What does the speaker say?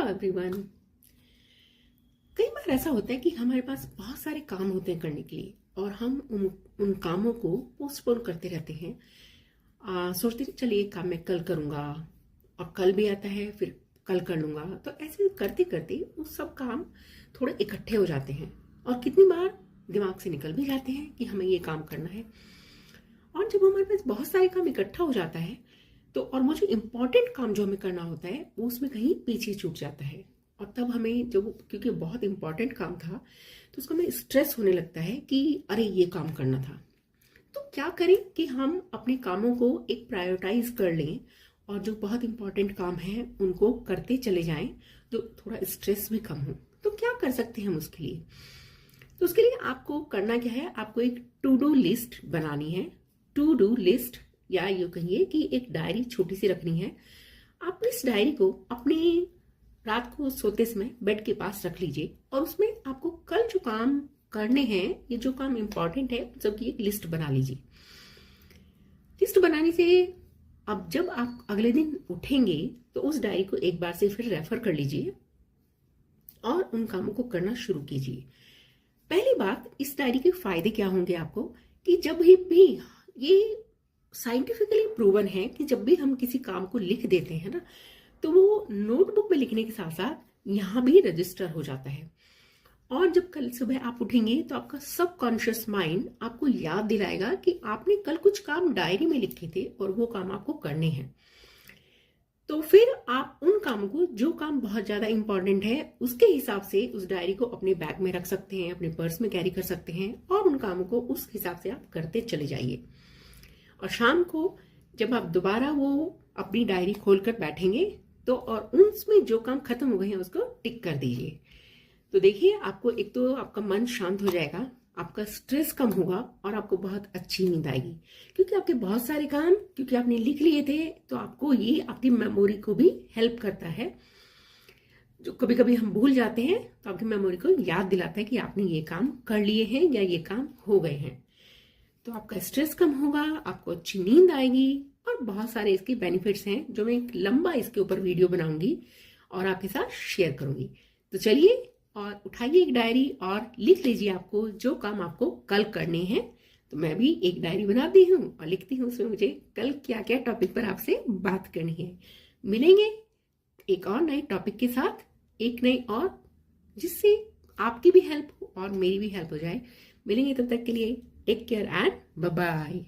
Everyone. कई बार ऐसा होता है कि हमारे पास बहुत सारे काम होते हैं करने के लिए और हम उन कामों को पोस्टपोन करते रहते हैं। सोचते हैं चलिए काम मैं कल करूँगा, और कल भी आता है फिर कल कर लूँगा। तो ऐसे करते करते वो सब काम थोड़े इकट्ठे हो जाते हैं और कितनी बार दिमाग से निकल भी जाते हैं कि हमें ये काम करना है। और जब हमारे पास बहुत सारे काम इकट्ठा हो जाता है तो और वो जो इम्पोर्टेंट काम जो हमें करना होता है वो उसमें कहीं पीछे छूट जाता है। और तब हमें जब क्योंकि बहुत इम्पोर्टेंट काम था तो उसका हमें स्ट्रेस होने लगता है कि अरे ये काम करना था। तो क्या करें कि हम अपने कामों को एक प्रायोरिटाइज कर लें और जो बहुत इम्पोर्टेंट काम है उनको करते चले जाएं, तो थोड़ा स्ट्रेस भी कम हो। तो क्या कर सकते हैं हम उसके लिए? तो उसके लिए आपको करना क्या है, आपको एक टू डू लिस्ट बनानी है। टू डू लिस्ट या यूँ कहिए कि एक डायरी छोटी सी रखनी है। आप इस डायरी को अपने रात को सोते समय बेड के पास रख लीजिए और उसमें आपको कल जो काम करने हैं, ये जो काम इम्पोर्टेंट है, सबकी एक लिस्ट बना लीजिए। लिस्ट बनाने से अब जब आप अगले दिन उठेंगे तो उस डायरी को एक बार से फिर रेफर कर लीजिए और उन कामों को करना शुरू कीजिए। पहली बात, इस डायरी के फायदे क्या होंगे आपको कि जब भी ये साइंटिफिकली प्रूवन है कि जब भी हम किसी काम को लिख देते हैं ना, तो वो नोटबुक में लिखने के साथ साथ यहाँ भी रजिस्टर हो जाता है। और जब कल सुबह आप उठेंगे तो आपका सबकॉन्शियस माइंड आपको याद दिलाएगा कि आपने कल कुछ काम डायरी में लिखे थे और वो काम आपको करने हैं। तो फिर आप उन कामों को, जो काम बहुत ज्यादा इंपॉर्टेंट है, उसके हिसाब से उस डायरी को अपने बैग में रख सकते हैं, अपने पर्स में कैरी कर सकते हैं और उन कामों को उस हिसाब से आप करते चले जाइए। और शाम को जब आप दोबारा वो अपनी डायरी खोलकर बैठेंगे तो और उसमें जो काम खत्म हो गए हैं उसको टिक कर दीजिए। तो देखिए, आपको एक तो आपका मन शांत हो जाएगा, आपका स्ट्रेस कम होगा और आपको बहुत अच्छी नींद आएगी, क्योंकि आपके बहुत सारे काम क्योंकि आपने लिख लिए थे। तो आपको ये आपकी मेमोरी को भी हेल्प करता है। जो कभी कभी हम भूल जाते हैं तो आपकी मेमोरी को याद दिलाता है कि आपने ये काम कर लिए हैं या ये काम हो गए हैं। तो आपका स्ट्रेस कम होगा, आपको अच्छी नींद आएगी और बहुत सारे इसके बेनिफिट्स हैं जो मैं एक लंबा इसके ऊपर वीडियो बनाऊंगी और आपके साथ शेयर करूंगी। तो चलिए और उठाइए एक डायरी और लिख लीजिए आपको जो काम आपको कल करने हैं। तो मैं भी एक डायरी बनाती हूँ और लिखती हूँ उसमें मुझे कल क्या क्या टॉपिक पर आपसे बात करनी है। मिलेंगे एक और नए टॉपिक के साथ, एक नई और, जिससे आपकी भी हेल्प हो और मेरी भी हेल्प हो जाए। मिलेंगे, तब तक के लिए take care and bye bye.